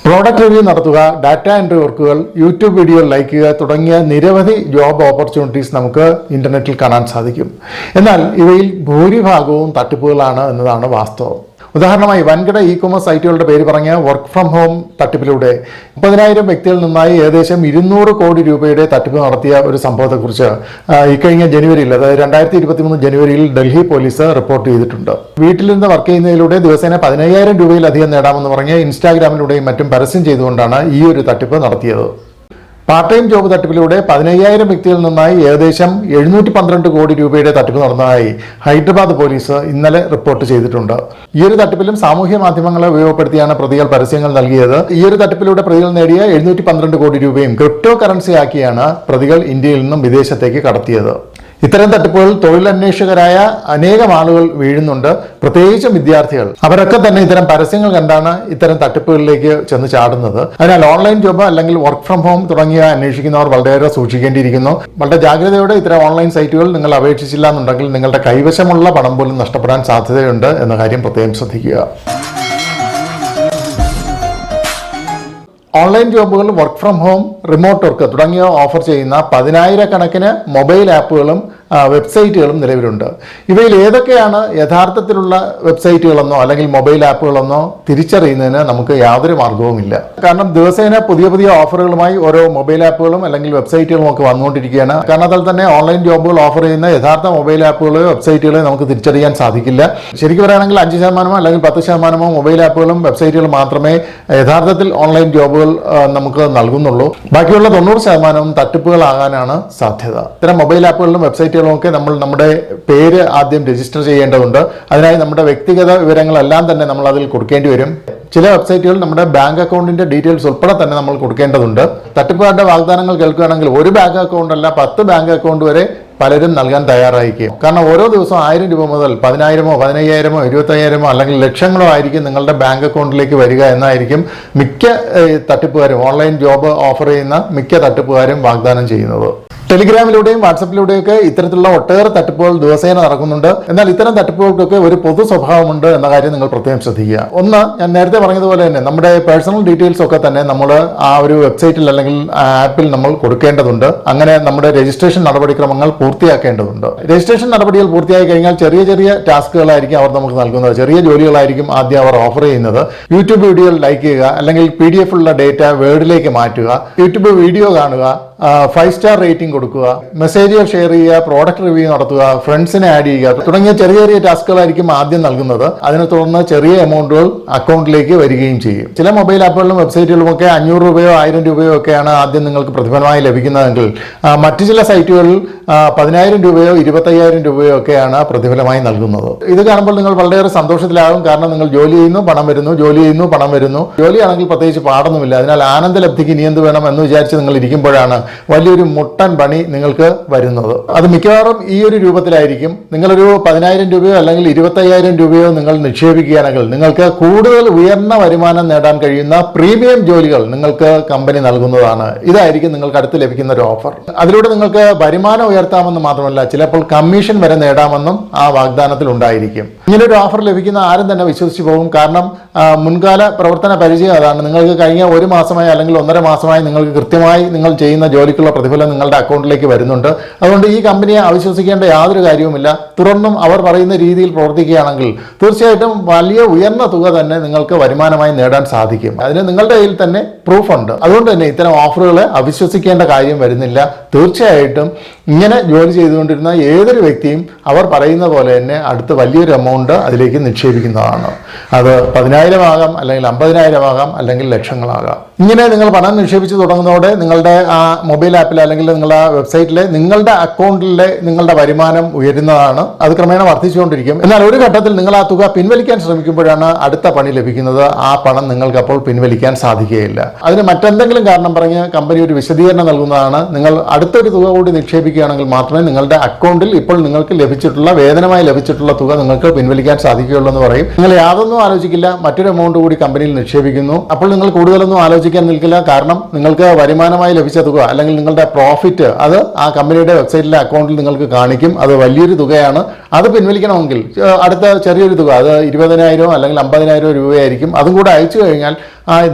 Product review നടത്തുക, data entry വർക്കുകൾ, YouTube video like ചെയ്യുക തുടങ്ങിയ നിരവധി ജോബ് ഓപ്പർച്യൂണിറ്റീസ് നമുക്ക് ഇന്റർനെറ്റിൽ കാണാൻ സാധിക്കും. എന്നാൽ ഇവയിൽ ഭൂരിഭാഗവും തട്ടിപ്പുകളാണ് എന്നതാണ് വാസ്തവം. ഉദാഹരണമായി വൻകിട ഇ-കൊമേഴ്സ് സൈറ്റുകളുടെ പേര് പറഞ്ഞ വർക്ക് ഫ്രം ഹോം തട്ടിപ്പിലൂടെ 30,000 വ്യക്തികളിൽ നിന്നായി ഏകദേശം 200 കോടി രൂപയുടെ തട്ടിപ്പ് നടത്തിയ ഒരു സംഭവത്തെക്കുറിച്ച് ഇക്കഴിഞ്ഞ ജനുവരിയിൽ, അതായത് 2023 ജനുവരിയിൽ ഡൽഹി പോലീസ് റിപ്പോർട്ട് ചെയ്തിട്ടുണ്ട്. വീട്ടിൽ നിന്ന് വർക്ക് ചെയ്യുന്നതിലൂടെ ദിവസേന 15,000 രൂപയിലധികം നേടാമെന്ന് പറഞ്ഞ് ഇൻസ്റ്റാഗ്രാമിലൂടെയും മറ്റും പരസ്യം ചെയ്തുകൊണ്ടാണ് ഈ ഒരു തട്ടിപ്പ് നടത്തിയത്. പാർട്ട് ടൈം ജോബ് തട്ടിപ്പിലൂടെ 15,000 വ്യക്തികളിൽ നിന്നായി ഏകദേശം 712 കോടി രൂപയുടെ തട്ടിപ്പ് നടന്നതായി ഹൈദരാബാദ് പോലീസ് ഇന്നലെ റിപ്പോർട്ട് ചെയ്തിട്ടുണ്ട്. ഈ ഒരു തട്ടിപ്പിലും സാമൂഹ്യ മാധ്യമങ്ങളെ ഉപയോഗപ്പെടുത്തിയാണ് പ്രതികൾ പരസ്യങ്ങൾ നൽകിയത്. ഈ ഒരു തട്ടിപ്പിലൂടെ പ്രതികൾ നേടിയ 712 കോടി രൂപയും ക്രിപ്റ്റോ കറൻസി ആക്കിയാണ് പ്രതികൾ ഇന്ത്യയിൽ നിന്നും വിദേശത്തേക്ക് കടത്തിയത്. ഇത്തരം തട്ടിപ്പുകൾ തൊഴിലന്വേഷകരായ അനേകം ആളുകൾ വീഴുന്നുണ്ട്, പ്രത്യേകിച്ചും വിദ്യാർത്ഥികൾ. അവരൊക്കെ തന്നെ ഇത്തരം പരസ്യങ്ങൾ കണ്ടാണ് ഇത്തരം തട്ടിപ്പുകളിലേക്ക് ചെന്ന് ചാടുന്നത്. അതിനാൽ ഓൺലൈൻ ജോബ് അല്ലെങ്കിൽ വർക്ക് ഫ്രം ഹോം തുടങ്ങിയ അന്വേഷിക്കുന്നവർ വളരെയേറെ സൂക്ഷിക്കേണ്ടിയിരിക്കുന്നു. വളരെ ജാഗ്രതയോടെ ഇത്തരം ഓൺലൈൻ സൈറ്റുകൾ നിങ്ങൾ അപേക്ഷിച്ചില്ല എന്നുണ്ടെങ്കിൽ നിങ്ങളുടെ കൈവശമുള്ള പണം പോലും നഷ്ടപ്പെടാൻ സാധ്യതയുണ്ട് എന്ന കാര്യം പ്രത്യേകം ശ്രദ്ധിക്കുക. ഓൺലൈൻ ജോബുകൾ, work from home, remote work തുടങ്ങിയവ ഓഫർ ചെയ്യുന്ന 10,000-കണക്കിന് മൊബൈൽ ആപ്പുകളും വെബ്സൈറ്റുകളും നിലവിലുണ്ട്. ഇവയിൽ ഏതൊക്കെയാണ് യഥാർത്ഥത്തിലുള്ള വെബ്സൈറ്റുകളെന്നോ അല്ലെങ്കിൽ മൊബൈൽ ആപ്പുകളെന്നോ തിരിച്ചറിയുന്നതിന് നമുക്ക് യാതൊരു മാർഗവുമില്ല. കാരണം ദിവസേന പുതിയ പുതിയ ഓഫറുകളുമായി ഓരോ മൊബൈൽ ആപ്പുകളും അല്ലെങ്കിൽ വെബ്സൈറ്റുകളും ഒക്കെ വന്നുകൊണ്ടിരിക്കുകയാണ്. കാരണത്താൽ തന്നെ ഓൺലൈൻ ജോബുകൾ ഓഫർ ചെയ്യുന്ന യഥാർത്ഥ മൊബൈൽ ആപ്പുകളോ വെബ്സൈറ്റുകളോ നമുക്ക് തിരിച്ചറിയാൻ സാധിക്കില്ല. ശരിക്കും പറയുകയാണെങ്കിൽ 5% അല്ലെങ്കിൽ 10% മൊബൈൽ ആപ്പുകളും വെബ്സൈറ്റുകളും മാത്രമേ യഥാർത്ഥത്തിൽ ഓൺലൈൻ ജോബുകൾ നമുക്ക് നൽകുന്നുള്ളൂ. ബാക്കിയുള്ള 90% തട്ടിപ്പുകളാകാനാണ് സാധ്യത. ഇത്തരം മൊബൈൽ ആപ്പുകളിലും വെബ്സൈറ്റുകളും ഒക്കെ നമ്മൾ നമ്മുടെ പേര് ആദ്യം രജിസ്റ്റർ ചെയ്യേണ്ടതുണ്ട്. അതിനായി നമ്മുടെ വ്യക്തിഗത വിവരങ്ങളെല്ലാം തന്നെ നമ്മൾ അതിൽ കൊടുക്കേണ്ടി വരും. ചില വെബ്സൈറ്റുകൾ നമ്മുടെ ബാങ്ക് അക്കൗണ്ടിന്റെ ഡീറ്റെയിൽസ് ഉൾപ്പെടെ തന്നെ നമ്മൾ കൊടുക്കേണ്ടതുണ്ട്. തട്ടിപ്പുകാരുടെ വാഗ്ദാനങ്ങൾ കേൾക്കുകയാണെങ്കിൽ ഒരു ബാങ്ക് അക്കൗണ്ട് അല്ല 10 ബാങ്ക് അക്കൗണ്ട് വരെ പലരും നൽകാൻ തയ്യാറായിരിക്കും. കാരണം ഓരോ ദിവസവും 1000 രൂപ മുതൽ 10,000-ഓ 15,000-ഓ 25,000-ഓ അല്ലെങ്കിൽ ലക്ഷങ്ങളോ ആയിരിക്കും നിങ്ങളുടെ ബാങ്ക് അക്കൗണ്ടിലേക്ക് വരിക എന്നായിരിക്കും മിക്ക തട്ടിപ്പുകാരും, ഓൺലൈൻ ജോബ് ഓഫർ ചെയ്യുന്ന മിക്ക തട്ടിപ്പുകാരും വാഗ്ദാനം ചെയ്യുന്നത്. ടെലിഗ്രാമിലൂടെയും വാട്സപ്പിലൂടെയൊക്കെ ഇത്തരത്തിലുള്ള ഒട്ടേറെ തട്ടിപ്പുകൾ ദിവസേന നടക്കുന്നുണ്ട്. എന്നാൽ ഇത്തരം തട്ടിപ്പുകൾക്കൊക്കെ ഒരു പൊതു സ്വഭാവമുണ്ട് എന്ന കാര്യം നിങ്ങൾ പ്രത്യേകം ശ്രദ്ധിക്കുക. ഒന്ന്, ഞാൻ നേരത്തെ പറഞ്ഞതുപോലെ തന്നെ നമ്മുടെ പേഴ്സണൽ ഡീറ്റെയിൽസ് ഒക്കെ തന്നെ നമ്മൾ ആ ഒരു വെബ്സൈറ്റിൽ അല്ലെങ്കിൽ ആപ്പിൽ നമ്മൾ കൊടുക്കേണ്ടതുണ്ട്. അങ്ങനെ നമ്മുടെ രജിസ്ട്രേഷൻ നടപടിക്രമങ്ങൾ പൂർത്തിയാക്കേണ്ടതുണ്ട്. രജിസ്ട്രേഷൻ നടപടികൾ പൂർത്തിയായി കഴിഞ്ഞാൽ ചെറിയ ചെറിയ ടാസ്കുകളായിരിക്കും അവർ നമുക്ക് നൽകുന്നത്. ചെറിയ ജോലികളായിരിക്കും ആദ്യം അവർ ഓഫർ ചെയ്യുന്നത്. യൂട്യൂബ് വീഡിയോകൾ ലൈക്ക് ചെയ്യുക, അല്ലെങ്കിൽ PDF ഉള്ള ഡേറ്റ വേർഡിലേക്ക് മാറ്റുക, യൂട്യൂബ് വീഡിയോ കാണുക, 5 സ്റ്റാർ റേറ്റിംഗ് കൊടുക്കുക, മെസ്സേജുകൾ ഷെയർ ചെയ്യുക, പ്രോഡക്റ്റ് റിവ്യൂ നടത്തുക, ഫ്രണ്ട്സിനെ ആഡ് ചെയ്യുക തുടങ്ങിയ ചെറിയ ചെറിയ ടാസ്കുകളായിരിക്കും ആദ്യം നൽകുന്നത്. അതിനെ തുടർന്ന് ചെറിയ എമൗണ്ടുകൾ അക്കൗണ്ടിലേക്ക് വരികയും ചെയ്യും. ചില മൊബൈൽ ആപ്പുകളിലും വെബ്സൈറ്റുകളിലും ഒക്കെ 500 രൂപയോ 1000 രൂപയോ ഒക്കെയാണ് ആദ്യം നിങ്ങൾക്ക് പ്രതിഫലമായി ലഭിക്കുന്നതെങ്കിൽ മറ്റു ചില സൈറ്റുകളിൽ 10,000 രൂപയോ 25,000 രൂപയോ ഒക്കെയാണ് പ്രതിഫലമായി നൽകുന്നത്. ഇത് കാണുമ്പോൾ നിങ്ങൾ വളരെയേറെ സന്തോഷത്തിലാകും. കാരണം നിങ്ങൾ ജോലി ചെയ്യുന്നു, പണം വരുന്നു, ജോലി ചെയ്യുന്നു, പണം വരുന്നു. ജോലിയാണെങ്കിൽ പ്രത്യേകിച്ച് പാടൊന്നുമില്ല. അതിനാൽ ആനന്ദലബ്ധിക്ക് ഇനി എന്ത് വേണം എന്ന് വിചാരിച്ച് നിങ്ങൾ ഇരിക്കുമ്പോഴാണ് വലിയൊരു മുട്ടൻ പണി നിങ്ങൾക്ക് വരുന്നത്. അത് മിക്കവാറും ഈ ഒരു രൂപത്തിലായിരിക്കും. നിങ്ങളൊരു 10,000 രൂപയോ അല്ലെങ്കിൽ 25,000 രൂപയോ നിങ്ങൾ നിക്ഷേപിക്കുകയാണെങ്കിൽ നിങ്ങൾക്ക് കൂടുതൽ ഉയർന്ന വരുമാനം നേടാൻ കഴിയുന്ന പ്രീമിയം ജോലികൾ നിങ്ങൾക്ക് കമ്പനി നൽകുന്നതാണ്. ഇതായിരിക്കും നിങ്ങൾക്ക് അടുത്ത് ലഭിക്കുന്ന ഒരു ഓഫർ. അതിലൂടെ നിങ്ങൾക്ക് വരുമാനം ഉയർത്താമെന്ന് മാത്രമല്ല, ചിലപ്പോൾ കമ്മീഷൻ വരെ നേടാമെന്നും ആ വാഗ്ദാനത്തിൽ ഉണ്ടായിരിക്കും. ഇങ്ങനൊരു ഓഫർ ലഭിക്കുന്ന ആരും തന്നെ വിശ്വസിച്ച് പോകും. കാരണം മുൻകാല പ്രവർത്തന പരിചയം അതാണ്. നിങ്ങൾക്ക് കഴിഞ്ഞ 1 മാസമായി അല്ലെങ്കിൽ 1.5 മാസമായി നിങ്ങൾക്ക് കൃത്യമായി നിങ്ങൾ ചെയ്യുന്ന ജോലിക്കുള്ള പ്രതിഫലം നിങ്ങളുടെ അക്കൗണ്ടിലേക്ക് വരുന്നുണ്ട്. അതുകൊണ്ട് ഈ കമ്പനിയെ അവിശ്വസിക്കേണ്ട യാതൊരു കാര്യവുമില്ല. തുടർന്നും അവർ പറയുന്ന രീതിയിൽ പ്രവർത്തിക്കുകയാണെങ്കിൽ തീർച്ചയായിട്ടും വലിയ ഉയർന്ന തുക തന്നെ നിങ്ങൾക്ക് വരുമാനമായി നേടാൻ സാധിക്കും. അതിന് നിങ്ങളുടെ കയ്യിൽ തന്നെ പ്രൂഫ് ഉണ്ട്. അതുകൊണ്ട് തന്നെ ഇത്തരം ഓഫറുകളെ അവിശ്വസിക്കേണ്ട കാര്യം വരുന്നില്ല. തീർച്ചയായിട്ടും ഇങ്ങനെ ജോലി ചെയ്തുകൊണ്ടിരുന്ന ഏതൊരു വ്യക്തിയും അവർ പറയുന്ന പോലെ തന്നെ അടുത്ത് വലിയൊരു എമൗണ്ട് അതിലേക്ക് നിക്ഷേപിക്കുന്നതാണ്. അത് 10,000 ആകാം, അല്ലെങ്കിൽ 50,000 ആകാം, അല്ലെങ്കിൽ ലക്ഷങ്ങളാകാം. ഇങ്ങനെ നിങ്ങൾ പണം നിക്ഷേപിച്ച് തുടങ്ങുന്നതോടെ നിങ്ങളുടെ ആ മൊബൈൽ ആപ്പിൽ അല്ലെങ്കിൽ നിങ്ങളുടെ വെബ്സൈറ്റിലെ നിങ്ങളുടെ അക്കൗണ്ടിലെ നിങ്ങളുടെ വരുമാനം ഉയരുന്നതാണ്. അത് ക്രമേണ വർദ്ധിച്ചുകൊണ്ടിരിക്കും. എന്നാൽ ഒരു ഘട്ടത്തിൽ നിങ്ങൾ ആ തുക പിൻവലിക്കാൻ ശ്രമിക്കുമ്പോഴാണ് അടുത്ത പണി ലഭിക്കുന്നത്. ആ പണം നിങ്ങൾക്ക് അപ്പോൾ പിൻവലിക്കാൻ സാധിക്കുകയില്ല. അതിന് മറ്റെന്തെങ്കിലും കാരണം പറഞ്ഞ് കമ്പനി ഒരു വിശദീകരണം നൽകുന്നതാണ്. നിങ്ങൾ അടുത്തൊരു തുക കൂടി നിക്ഷേപിക്കുകയാണെങ്കിൽ മാത്രമേ നിങ്ങളുടെ അക്കൗണ്ടിൽ ഇപ്പോൾ നിങ്ങൾക്ക് ലഭിച്ചിട്ടുള്ള വേതനമായി ലഭിച്ചിട്ടുള്ള തുക നിങ്ങൾക്ക് പിൻവലിക്കാൻ സാധിക്കുകയുള്ളൂ എന്ന് പറയും. നിങ്ങൾ യാതൊന്നും ആലോചിക്കില്ല, മറ്റൊരു എമൗണ്ട് കൂടി കമ്പനിയിൽ നിക്ഷേപിക്കുന്നു. അപ്പോൾ നിങ്ങൾ കൂടുതലൊന്നും ആലോചിക്കാൻ നിൽക്കില്ല. കാരണം നിങ്ങൾക്ക് വരുമാനമായി ലഭിച്ച തുക അല്ലെങ്കിൽ നിങ്ങളുടെ പ്രോഫിറ്റ് അത് ആ കമ്പനിയുടെ വെബ്സൈറ്റിലെ അക്കൗണ്ടിൽ നിങ്ങൾക്ക് കാണിക്കും. അത് വലിയൊരു തുകയാണ്. അത് പിൻവലിക്കണമെങ്കിൽ അടുത്ത ചെറിയൊരു തുക, അത് 20,000 അല്ലെങ്കിൽ 50,000 രൂപയായിരിക്കും. അതും കൂടെ അയച്ചു കഴിഞ്ഞാൽ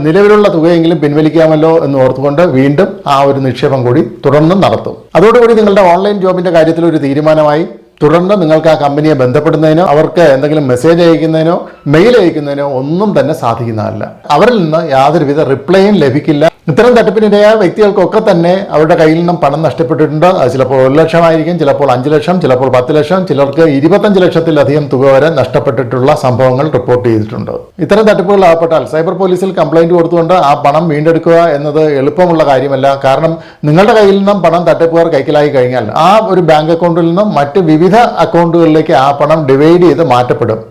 നിലവിലുള്ള തുകയെങ്കിലും പിൻവലിക്കാമല്ലോ എന്ന് ഓർത്തുകൊണ്ട് വീണ്ടും ആ ഒരു നിക്ഷേപം കൂടി തുടർന്നും നടത്തും. അതോടുകൂടി നിങ്ങളുടെ ഓൺലൈൻ ജോബിന്റെ കാര്യത്തിൽ ഒരു തീരുമാനമായി. തുടർന്ന് നിങ്ങൾക്ക് ആ കമ്പനിയെ ബന്ധപ്പെടുന്നതിനോ അവർക്ക് എന്തെങ്കിലും മെസ്സേജ് അയക്കുന്നതിനോ മെയിൽ അയക്കുന്നതിനോ ഒന്നും തന്നെ സാധിക്കുന്നതല്ല. അവരിൽ നിന്ന് യാതൊരുവിധ റിപ്ലൈയും ലഭിക്കില്ല. ഇത്തരം തട്ടിപ്പിനിരയായ വ്യക്തികൾക്കൊക്കെ തന്നെ അവരുടെ കയ്യിൽ നിന്നും പണം നഷ്ടപ്പെട്ടിട്ടുണ്ട്. അത് ചിലപ്പോൾ 1 ലക്ഷമായിരിക്കും, ചിലപ്പോൾ 5 ലക്ഷം, ചിലപ്പോൾ 10 ലക്ഷം, ചിലർക്ക് 25 ലക്ഷത്തിലധികം തുക വരെ നഷ്ടപ്പെട്ടിട്ടുള്ള സംഭവങ്ങൾ റിപ്പോർട്ട് ചെയ്തിട്ടുണ്ട്. ഇത്തരം തട്ടിപ്പുകൾ ആകപ്പെട്ടാൽ സൈബർ പോലീസിൽ കംപ്ലൈന്റ് കൊടുത്തുകൊണ്ട് ആ പണം വീണ്ടെടുക്കുക എന്നത് എളുപ്പമുള്ള കാര്യമല്ല. കാരണം നിങ്ങളുടെ കയ്യിൽ നിന്നും പണം തട്ടിപ്പുകാർ കൈക്കലായി കഴിഞ്ഞാൽ ആ ഒരു ബാങ്ക് അക്കൗണ്ടിൽ നിന്നും മറ്റ് വിവിധ അക്കൗണ്ടുകളിലേക്ക് ആ പണം ഡിവൈഡ് ചെയ്ത് മാറ്റപ്പെടും.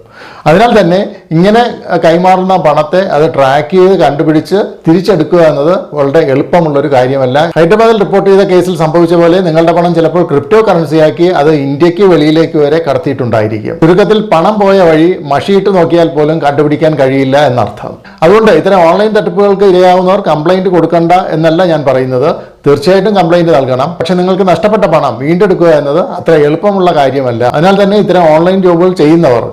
അതിനാൽ തന്നെ ഇങ്ങനെ കൈമാറുന്ന പണത്തെ അത് ട്രാക്ക് ചെയ്ത് കണ്ടുപിടിച്ച് തിരിച്ചെടുക്കുക എന്നത് വളരെ എളുപ്പമുള്ളൊരു കാര്യമല്ല. ഹൈദരാബാദിൽ റിപ്പോർട്ട് ചെയ്ത കേസിൽ സംഭവിച്ച പോലെ നിങ്ങളുടെ പണം ചിലപ്പോൾ ക്രിപ്റ്റോ കറൻസിയാക്കി അത് ഇന്ത്യക്ക് വെളിയിലേക്ക് വരെ കടത്തിയിട്ടുണ്ടായിരിക്കും. ചുരുക്കത്തിൽ പണം പോയ വഴി മഷിയിട്ട് നോക്കിയാൽ പോലും കണ്ടുപിടിക്കാൻ കഴിയില്ല എന്നർത്ഥം. അതുകൊണ്ട് ഇത്തരം ഓൺലൈൻ തട്ടിപ്പുകൾക്ക് ഇരയാവുന്നവർ കംപ്ലൈന്റ് കൊടുക്കണ്ട എന്നല്ല ഞാൻ പറയുന്നത്. തീർച്ചയായിട്ടും കംപ്ലൈന്റ് നൽകണം. പക്ഷെ നിങ്ങൾക്ക് നഷ്ടപ്പെട്ട പണം വീണ്ടെടുക്കുക എന്നത് അത്ര എളുപ്പമുള്ള കാര്യമല്ല. അതിനാൽ തന്നെ ഇത്തരം ഓൺലൈൻ ജോബുകൾ ചെയ്യുന്നവർ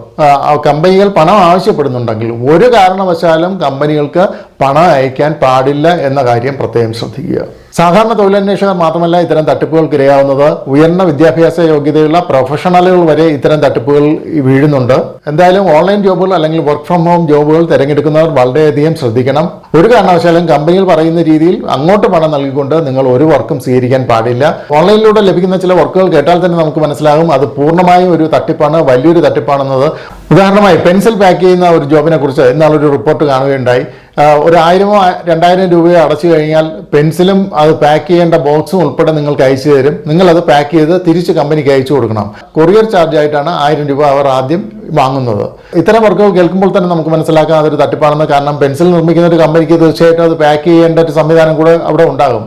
കമ്പനികൾ പണം ആവശ്യപ്പെടുന്നുണ്ടെങ്കിൽ ഒരു കാരണവശാലും കമ്പനികൾക്ക് പണം അയക്കാൻ പാടില്ല എന്ന കാര്യം പ്രത്യേകം ശ്രദ്ധിക്കുക. സാധാരണ തൊഴിലന്വേഷകർ മാത്രമല്ല ഇത്തരം തട്ടിപ്പുകൾക്ക് ഇരയാവുന്നത്. ഉയർന്ന വിദ്യാഭ്യാസ യോഗ്യതയുള്ള പ്രൊഫഷണലുകൾ വരെ ഇത്തരം തട്ടിപ്പുകൾ വീഴുന്നുണ്ട്. എന്തായാലും ഓൺലൈൻ ജോബുകൾ അല്ലെങ്കിൽ വർക്ക് ഫ്രം ഹോം ജോബുകൾ തിരഞ്ഞെടുക്കുന്നവർ വളരെയധികം ശ്രദ്ധിക്കണം. ഒരു കാരണവശാലും കമ്പനികൾ പറയുന്ന രീതിയിൽ അങ്ങോട്ട് പണം നൽകിക്കൊണ്ട് നിങ്ങൾ ഒരു വർക്കും സ്വീകരിക്കാൻ പാടില്ല. ഓൺലൈനിലൂടെ ലഭിക്കുന്ന ചില വർക്കുകൾ കേട്ടാൽ തന്നെ നമുക്ക് മനസ്സിലാകും അത് പൂർണ്ണമായും ഒരു തട്ടിപ്പാണ്, വലിയൊരു തട്ടിപ്പാണെന്നത്. ഉദാഹരണമായി പെൻസിൽ പാക്ക് ചെയ്യുന്ന ഒരു ജോബിനെ കുറിച്ച് ഇന്നാളൊരു റിപ്പോർട്ട് കാണുകയുണ്ടായി. 1000-ഓ 2000 രൂപയോ അടച്ചു കഴിഞ്ഞാൽ പെൻസിലും അത് പാക്ക് ചെയ്യേണ്ട ബോക്സും ഉൾപ്പെടെ നിങ്ങൾക്ക് അയച്ചു തരും. നിങ്ങളത് പാക്ക് ചെയ്ത് തിരിച്ച് കമ്പനിക്ക് അയച്ചു കൊടുക്കണം. കൊറിയർ ചാർജ് ആയിട്ടാണ് 1000 രൂപ അവർ ആദ്യം വാങ്ങുന്നത്. ഇത്തരം വർക്കുകൾ കേൾക്കുമ്പോൾ തന്നെ നമുക്ക് മനസ്സിലാക്കാം അതൊരു തട്ടിപ്പാണെന്ന്. കാരണം പെൻസിൽ നിർമ്മിക്കുന്ന ഒരു കമ്പനിക്ക് തീർച്ചയായിട്ടും അത് പാക്ക് ചെയ്യേണ്ട ഒരു സംവിധാനം കൂടെ അവിടെ ഉണ്ടാകും.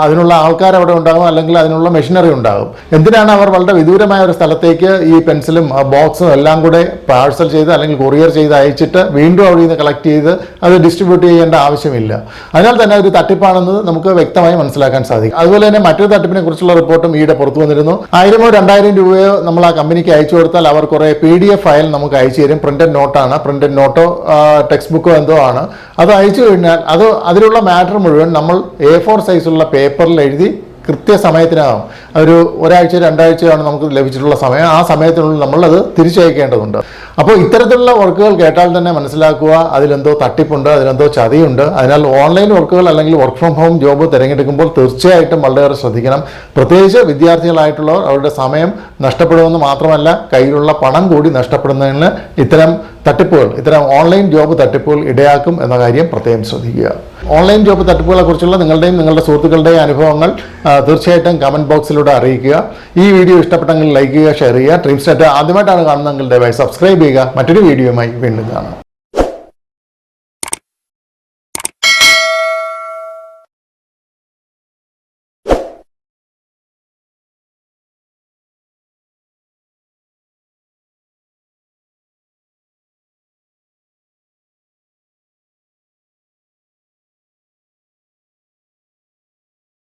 അതിനുള്ള ആൾക്കാർ അവിടെ ഉണ്ടാകും, അല്ലെങ്കിൽ അതിനുള്ള മെഷീനറി ഉണ്ടാകും. എന്തിനാണ് അവർ വളരെ വിദൂരമായ ഒരു സ്ഥലത്തേക്ക് ഈ പെൻസിലും ബോക്സും എല്ലാം കൂടെ പാഴ്സൽ ചെയ്ത് അല്ലെങ്കിൽ കൊറിയർ ചെയ്ത് അയച്ചിട്ട് വീണ്ടും അവിടെ നിന്ന് കളക്ട് ചെയ്ത് അത് ഡിസ്ട്രിബ്യൂട്ട് ചെയ്യേണ്ട ആവശ്യമില്ല. അതിനാൽ തന്നെ ഒരു തട്ടിപ്പാണെന്നത് നമുക്ക് വ്യക്തമായി മനസ്സിലാക്കാൻ സാധിക്കും. അതുപോലെ തന്നെ മറ്റൊരു തട്ടിപ്പിനെ കുറിച്ചുള്ള റിപ്പോർട്ടും ഈയിടെ പുറത്തു വന്നിരുന്നു. 1000-ഓ 2000 രൂപയോ നമ്മൾ ആ കമ്പനിക്ക് അയച്ചു കൊടുത്താൽ അവർ കുറേ PDF ഫയൽ നമുക്ക് അയച്ചു തരും. പ്രിന്റഡ് നോട്ടാണ്, പ്രിന്റഡ് നോട്ടോ ടെക്സ്റ്റ് ബുക്കോ എന്തോ ആണ്. അത് അയച്ചു കഴിഞ്ഞാൽ അതിലുള്ള മാറ്റർ മുഴുവൻ നമ്മൾ A4 സൈസുള്ള പേപ്പറിൽ എഴുതി കൃത്യസമയത്തിനകം ഒരാഴ്ച 2 ആഴ്ചയാണ് നമുക്ക് ലഭിച്ചിട്ടുള്ള സമയം. ആ സമയത്തിനുള്ളിൽ നമ്മളത് തിരിച്ചയക്കേണ്ടതുണ്ട്. അപ്പോൾ ഇത്തരത്തിലുള്ള വർക്കുകൾ കേട്ടാൽ തന്നെ മനസ്സിലാക്കുക അതിലെന്തോ തട്ടിപ്പുണ്ട്, അതിലെന്തോ ചതിയുണ്ട്. അതിനാൽ ഓൺലൈൻ വർക്കുകൾ അല്ലെങ്കിൽ വർക്ക് ഫ്രം ഹോം ജോബ് തിരഞ്ഞെടുക്കുമ്പോൾ തീർച്ചയായിട്ടും വളരെയേറെ ശ്രദ്ധിക്കണം. പ്രത്യേകിച്ച് വിദ്യാർത്ഥികളായിട്ടുള്ളവർ അവരുടെ സമയം നഷ്ടപ്പെടുമെന്ന് മാത്രമല്ല കയ്യിലുള്ള പണം കൂടി നഷ്ടപ്പെടുന്നതിന് ഇത്തരം തട്ടിപ്പുകൾ, ഇത്തരം ഓൺലൈൻ ജോബ് തട്ടിപ്പുകൾ ഇടയാക്കും എന്ന കാര്യം പ്രത്യേകം ശ്രദ്ധിക്കുക. ഓൺലൈൻ ജോബ് തട്ടിപ്പുകളെ കുറിച്ചുള്ള നിങ്ങളുടെയും നിങ്ങളുടെ സുഹൃത്തുക്കളുടെയും അനുഭവങ്ങൾ തീർച്ചയായിട്ടും കമന്റ് ബോക്സിലൂടെ അറിയിക്കുക. ഈ വീഡിയോ ഇഷ്ടപ്പെട്ടെങ്കിൽ ലൈക്ക് ചെയ്യുക, ഷെയർ ചെയ്യുക. DreamzNet ആദ്യമായിട്ടാണ് കാണുന്നതെങ്കിൽ ദയവായി സബ്സ്ക്രൈബ് ചെയ്യുക. മറ്റൊരു വീഡിയോയുമായി വീണ്ടും കാണാം.